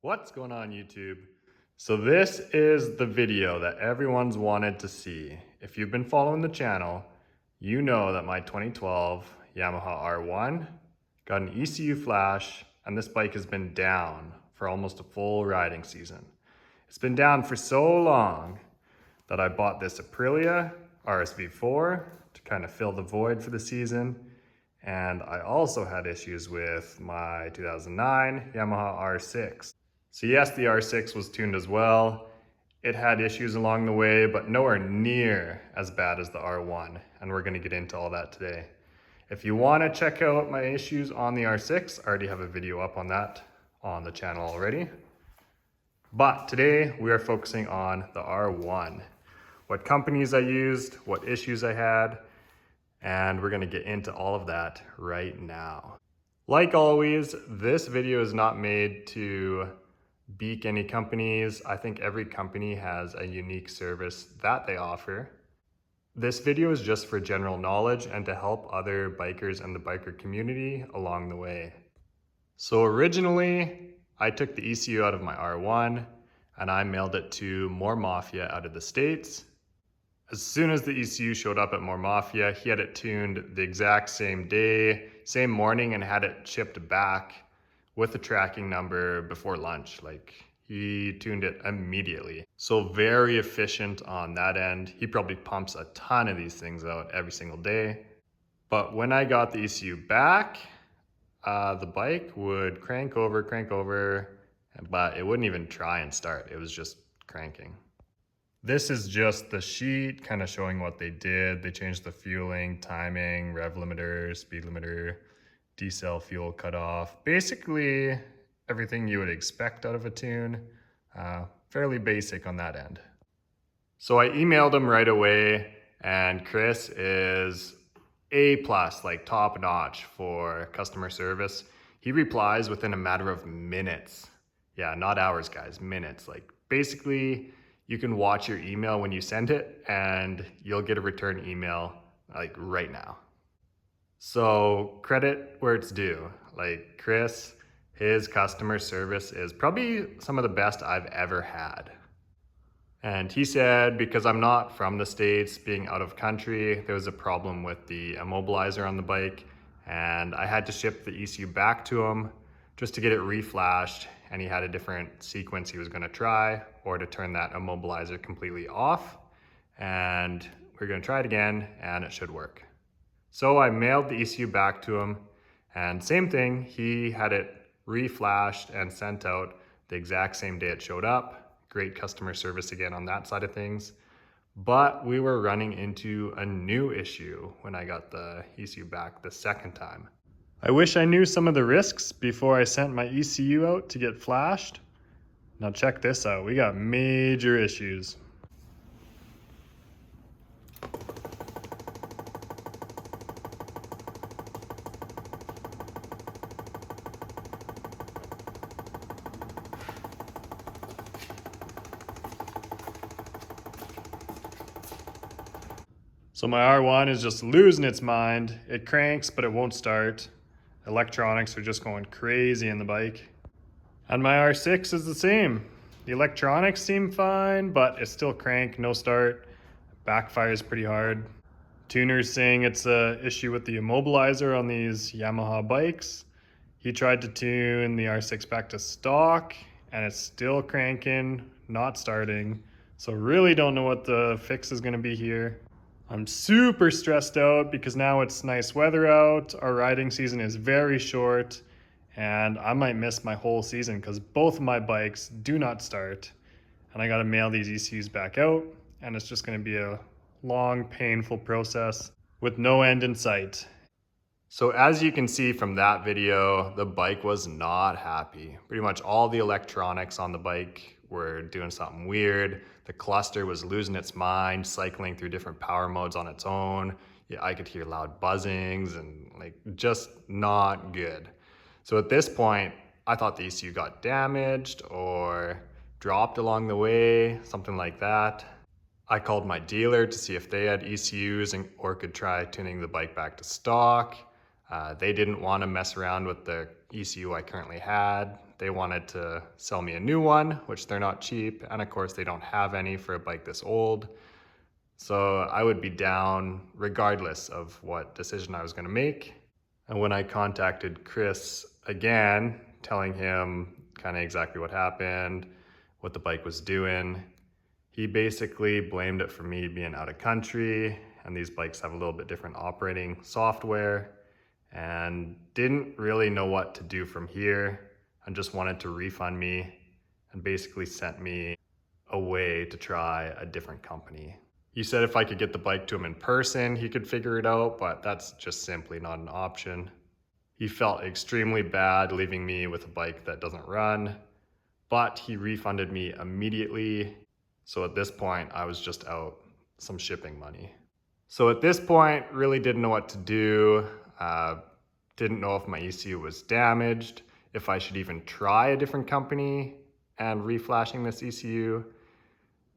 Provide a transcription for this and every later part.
What's going on YouTube? So this is the video that everyone's wanted to see. If you've been following the channel, you know that my 2012 Yamaha R1 got an ECU flash and this bike has been down for almost a full riding season. It's been down for so long that I bought this Aprilia RSV4 to kind of fill the void for the season. And I also had issues with my 2009 Yamaha R6. So yes, the R6 was tuned as well. It had issues along the way, but nowhere near as bad as the R1. And we're gonna get into all that today. If you wanna check out my issues on the R6, I already have a video up on that on the channel already. But today we are focusing on the R1. What companies I used, what issues I had, and we're gonna get into all of that right now. Like always, this video is not made to beak any companies. I think every company has a unique service that they offer. This video is just for general knowledge and to help other bikers and the biker community along the way. So originally, I took the ECU out of my R1 and I mailed it to More Mafia out of the States. As soon as the ECU showed up at More Mafia, he had it tuned the exact same day, same morning, and had it shipped back with the tracking number before lunch. Like, he tuned it immediately. So very efficient on that end. He probably pumps a ton of these things out every single day. But when I got the ECU back, the bike would crank over, but it wouldn't even try and start. It was just cranking. This is just the sheet kind of showing what they did. They changed the fueling, timing, rev limiter, speed limiter, decel fuel cutoff. Basically everything you would expect out of a tune. Fairly basic on that end. So I emailed him right away, and Chris is A+, like top notch for customer service. He replies within a matter of minutes. Yeah, not hours guys, minutes. Like basically you can watch your email when you send it and you'll get a return email like right now. So credit where it's due. Like Chris, his customer service is probably some of the best I've ever had. And he said, because I'm not from the States, being out of country, there was a problem with the immobilizer on the bike, and I had to ship the ECU back to him just to get it reflashed, and he had a different sequence he was gonna try, or to turn that immobilizer completely off, and we're gonna try it again, and it should work. So I mailed the ECU back to him, and same thing, he had it reflashed and sent out the exact same day it showed up. Great customer service again on that side of things. But we were running into a new issue when I got the ECU back the second time. I wish I knew some of the risks before I sent my ECU out to get flashed. Now check this out, we got major issues. So my R1 is just losing its mind. It cranks, but it won't start. Electronics are just going crazy in the bike. And my R6 is the same. The electronics seem fine, but it's still crank, no start. Backfires pretty hard. Tuner's saying it's an issue with the immobilizer on these Yamaha bikes. He tried to tune the R6 back to stock, and it's still cranking, not starting. So really don't know what the fix is gonna be here. I'm super stressed out because now it's nice weather out, our riding season is very short, and I might miss my whole season because both of my bikes do not start, and I gotta mail these ECUs back out, and it's just gonna be a long, painful process with no end in sight. So as you can see from that video, the bike was not happy. Pretty much all the electronics on the bike were doing something weird. The cluster was losing its mind, cycling through different power modes on its own. Yeah, I could hear loud buzzings and like just not good. So at this point, I thought the ECU got damaged or dropped along the way, something like that. I called my dealer to see if they had ECUs or could try tuning the bike back to stock. They didn't want to mess around with the ECU I currently had. they wanted to sell me a new one, which they're not cheap. And of course they don't have any for a bike this old. So I would be down regardless of what decision I was gonna make. And when I contacted Chris again, telling him kind of exactly what happened, what the bike was doing, he basically blamed it for me being out of country, and these bikes have a little bit different operating software, and didn't really know what to do from here, and just wanted to refund me and basically sent me away to try a different company. He said if I could get the bike to him in person, he could figure it out, but that's just simply not an option. He felt extremely bad leaving me with a bike that doesn't run, but he refunded me immediately. So at this point, I was just out some shipping money. So at this point, really didn't know what to do. Didn't know if my ECU was damaged, if I should even try a different company and reflashing this ECU,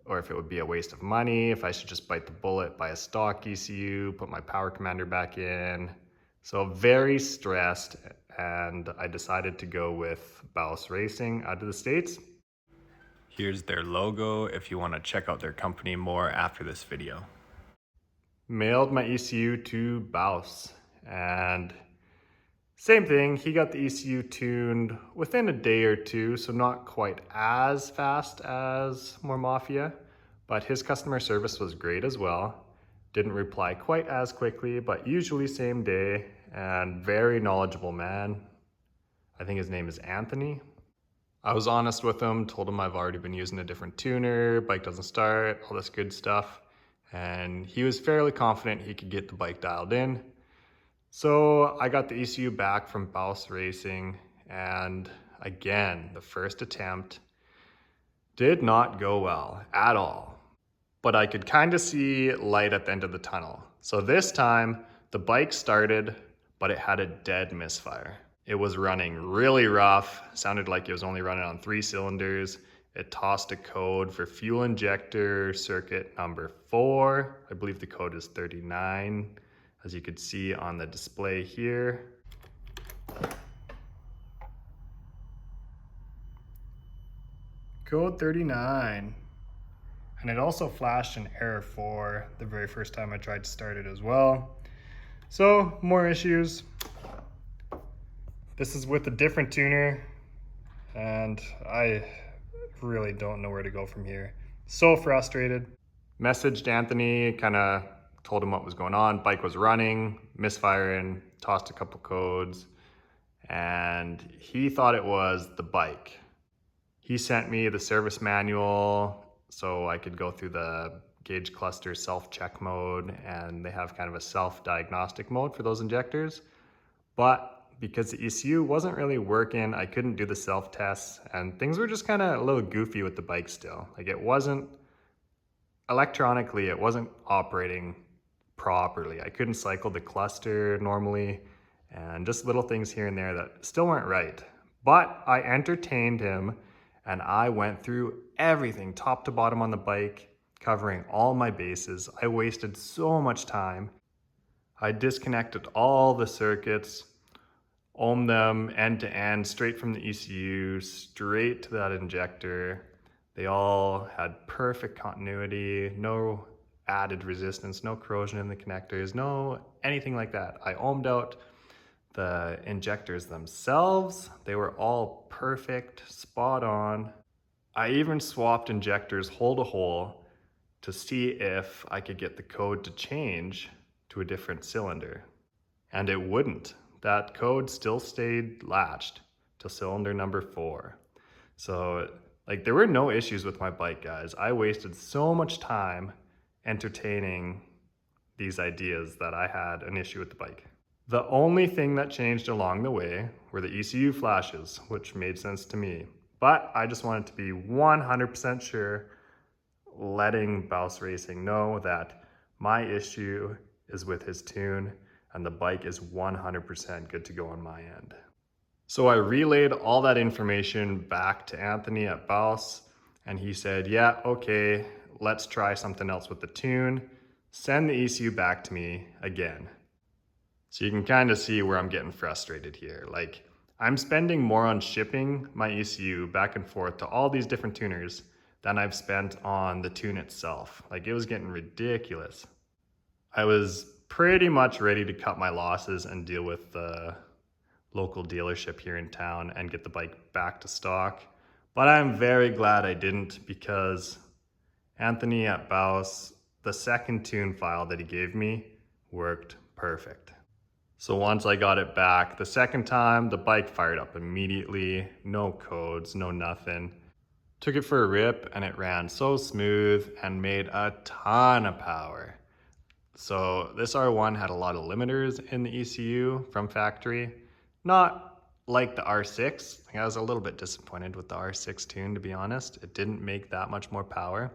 or if it would be a waste of money, if I should just bite the bullet, buy a stock ECU, put my power commander back in. So very stressed, and I decided to go with Baus Racing out of the States. Here's their logo if you want to check out their company more after this video. Mailed my ECU to Baus, and same thing, he got the ECU tuned within a day or two, so not quite as fast as More Mafia, but his customer service was great as well. Didn't reply quite as quickly, but usually same day, and very knowledgeable man. I think his name is Anthony. I was honest with him, told him I've already been using a different tuner, bike doesn't start, all this good stuff. And he was fairly confident he could get the bike dialed in. So I got the ECU back from Baus Racing, and again, the first attempt did not go well at all. But I could kind of see light at the end of the tunnel. So this time, the bike started, but it had a dead misfire. It was running really rough, sounded like it was only running on 3 cylinders. It tossed a code for fuel injector circuit number 4. I believe the code is 39, as you could see on the display here. Code 39. And it also flashed an error 4 the very first time I tried to start it as well. So more issues. This is with a different tuner, and I really don't know where to go from here. So frustrated. Messaged Anthony, kind of told him what was going on. Bike was running, misfiring, tossed a couple codes, and he thought it was the bike. He sent me the service manual so I could go through the gauge cluster self-check mode, and they have kind of a self-diagnostic mode for those injectors. But because the ECU wasn't really working, I couldn't do the self-tests, and things were just kind of a little goofy with the bike still. Like it wasn't, electronically, it wasn't operating properly. I couldn't cycle the cluster normally, and just little things here and there that still weren't right. But I entertained him, and I went through everything top to bottom on the bike, covering all my bases. I wasted so much time. I disconnected all the circuits, ohmed them end to end, straight from the ECU, straight to that injector. They all had perfect continuity, no added resistance, no corrosion in the connectors, no anything like that. I ohmed out the injectors themselves. They were all perfect, spot on. I even swapped injectors hole to hole to see if I could get the code to change to a different cylinder. And it wouldn't. That code still stayed latched to cylinder number 4. So like there were no issues with my bike, guys. I wasted so much time entertaining these ideas that I had an issue with the bike. The only thing that changed along the way were the ECU flashes, which made sense to me. But I just wanted to be 100% sure, letting Baus Racing know that my issue is with his tune, and the bike is 100% good to go on my end. So I relayed all that information back to Anthony at Baus, and he said, yeah, okay, let's try something else with the tune. Send the ECU back to me again. So you can kind of see where I'm getting frustrated here. Like, I'm spending more on shipping my ECU back and forth to all these different tuners than I've spent on the tune itself. Like, it was getting ridiculous. I was pretty much ready to cut my losses and deal with the local dealership here in town and get the bike back to stock. But I'm very glad I didn't, because Anthony at Baus, the second tune file that he gave me worked perfect. So once I got it back the second time, the bike fired up immediately, no codes, no nothing. Took it for a rip and it ran so smooth and made a ton of power. So this R1 had a lot of limiters in the ECU from factory. Not like the R6. I was a little bit disappointed with the R6 tune, to be honest. It didn't make that much more power.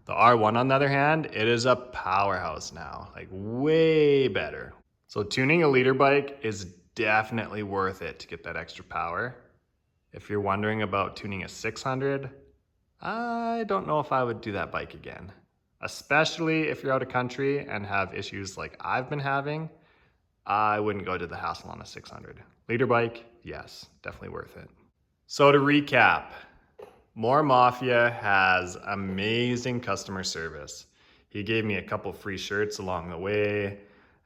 The R1, on the other hand, it is a powerhouse now, like way better. So tuning a leader bike is definitely worth it to get that extra power. If you're wondering about tuning a 600, I don't know if I would do that bike again. Especially if you're out of country and have issues like I've been having, I wouldn't go to the hassle on a 600. Leader bike, yes, definitely worth it. So to recap, More Mafia has amazing customer service. He gave me a couple free shirts along the way.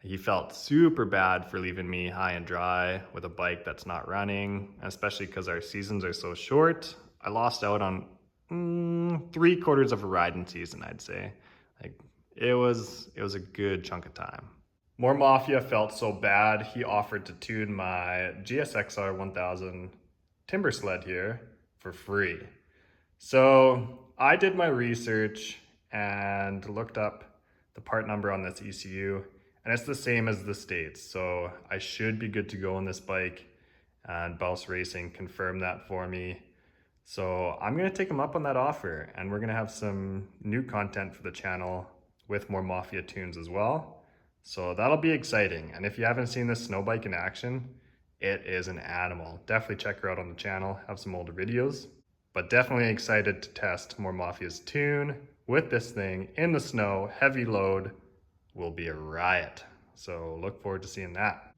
He felt super bad for leaving me high and dry with a bike that's not running, especially because our seasons are so short. I lost out on 3/4 of a riding season, I'd say. Like, it was a good chunk of time. More Mafia felt so bad, he offered to tune my GSXR 1000 timber sled here for free. So I did my research and looked up the part number on this ECU, and it's the same as the States. So I should be good to go on this bike, and Baus Racing confirmed that for me. So I'm gonna take him up on that offer, and we're gonna have some new content for the channel with more Mafia tunes as well. So that'll be exciting. And if you haven't seen this snow bike in action, it is an animal. Definitely check her out on the channel, have some older videos. But definitely excited to test more Mafia's tune with this thing in the snow. Heavy load will be a riot. So look forward to seeing that.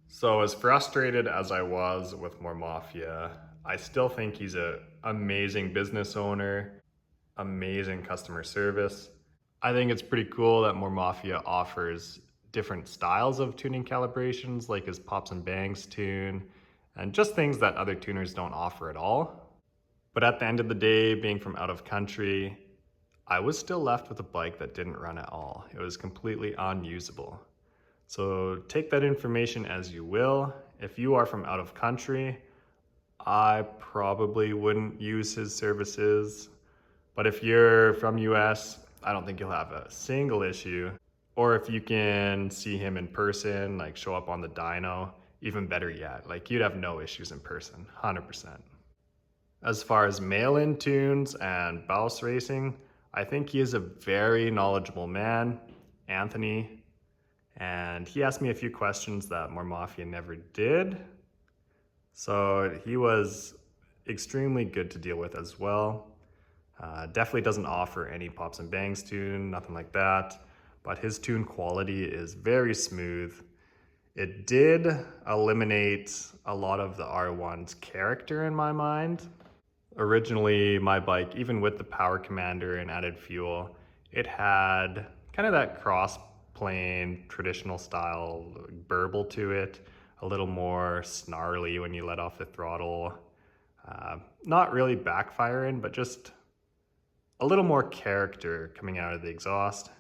So as frustrated as I was with more Mafia, I still think he's an amazing business owner, amazing customer service. I think it's pretty cool that More Mafia offers different styles of tuning calibrations, like his Pops and Bangs tune, and just things that other tuners don't offer at all. But at the end of the day, being from out of country, I was still left with a bike that didn't run at all. It was completely unusable. So take that information as you will. If you are from out of country, I probably wouldn't use his services. But if you're from US, I don't think you'll have a single issue. Or if you can see him in person, like show up on the dyno, even better yet, like you'd have no issues in person, 100%. As far as mail-in tunes and Baus Racing, I think he is a very knowledgeable man, Anthony, and he asked me a few questions that More Mafia never did. So he was extremely good to deal with as well. Definitely doesn't offer any Pops and Bangs tune, nothing like that, but his tune quality is very smooth. It did eliminate a lot of the R1's character in my mind. Originally, my bike, even with the power commander and added fuel, it had kind of that cross-plane traditional style burble to it, a little more snarly when you let off the throttle. Not really backfiring, but just a little more character coming out of the exhaust.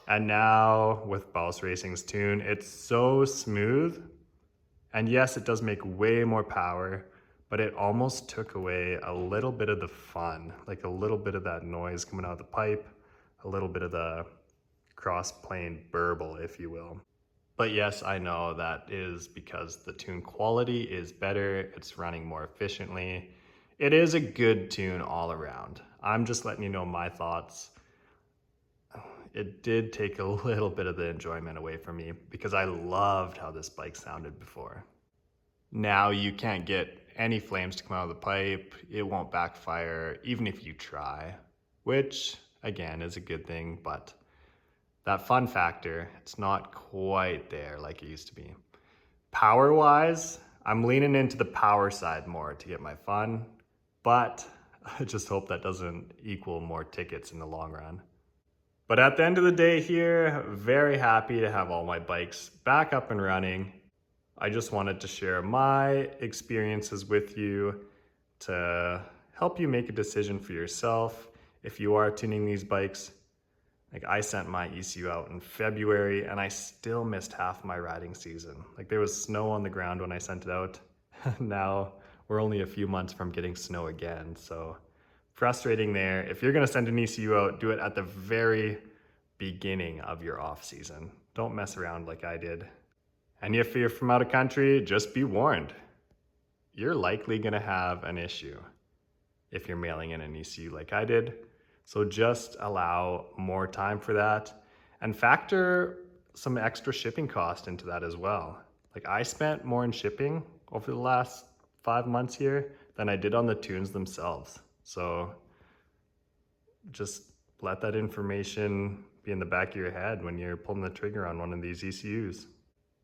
And now with Baus Racing's tune, it's so smooth. And yes, it does make way more power, but it almost took away a little bit of the fun, like a little bit of that noise coming out of the pipe, a little bit of the cross-plane burble, if you will. But yes, I know that is because the tune quality is better, it's running more efficiently. It is a good tune all around. I'm just letting you know my thoughts. It did take a little bit of the enjoyment away from me because I loved how this bike sounded before. Now you can't get any flames to come out of the pipe. It won't backfire even if you try, which again is a good thing, but that fun factor, it's not quite there like it used to be. Power-wise, I'm leaning into the power side more to get my fun, but I just hope that doesn't equal more tickets in the long run. But at the end of the day here, very happy to have all my bikes back up and running. I just wanted to share my experiences with you to help you make a decision for yourself if you are tuning these bikes. Like, I sent my ECU out in February and I still missed half my riding season. Like, there was snow on the ground when I sent it out. Now we're only a few months from getting snow again, so frustrating there. If you're gonna send an ECU out, do it at the very beginning of your off season. Don't mess around like I did. And if you're from out of country, just be warned. You're likely gonna have an issue if you're mailing in an ECU like I did. So just allow more time for that and factor some extra shipping cost into that as well. Like, I spent more in shipping over the last 5 months here than I did on the tunes themselves. So just let that information be in the back of your head when you're pulling the trigger on one of these ECUs.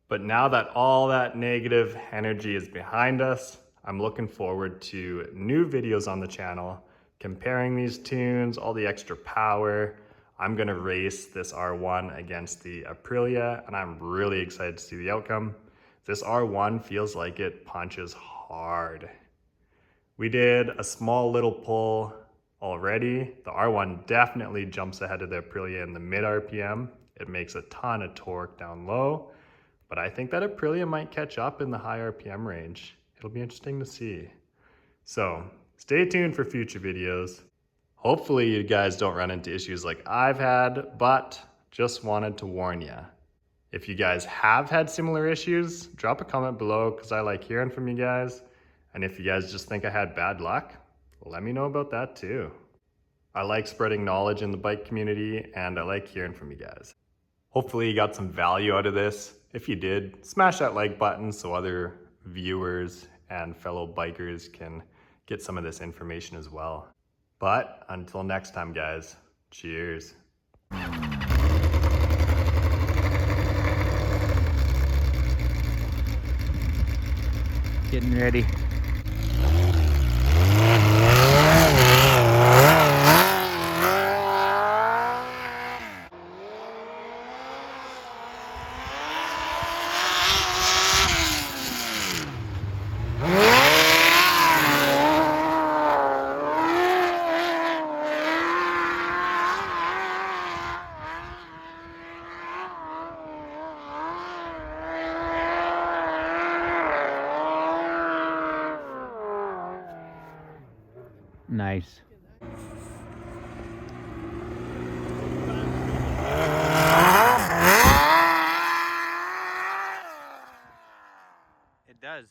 But now that all that negative energy is behind us, I'm looking forward to new videos on the channel, comparing these tunes, all the extra power. I'm gonna race this R1 against the Aprilia, and I'm really excited to see the outcome. This R1 feels like it punches hard. We did a small little pull already. The R1 definitely jumps ahead of the Aprilia in the mid RPM. It makes a ton of torque down low, but I think that Aprilia might catch up in the high RPM range. It'll be interesting to see. So stay tuned for future videos. Hopefully you guys don't run into issues like I've had, but just wanted to warn you. If you guys have had similar issues, drop a comment below because I like hearing from you guys. And if you guys just think I had bad luck, let me know about that too. I like spreading knowledge in the bike community and I like hearing from you guys. Hopefully you got some value out of this. If you did, smash that like button so other viewers and fellow bikers can get some of this information as well. But until next time, guys, cheers. Getting ready. Nice. It does.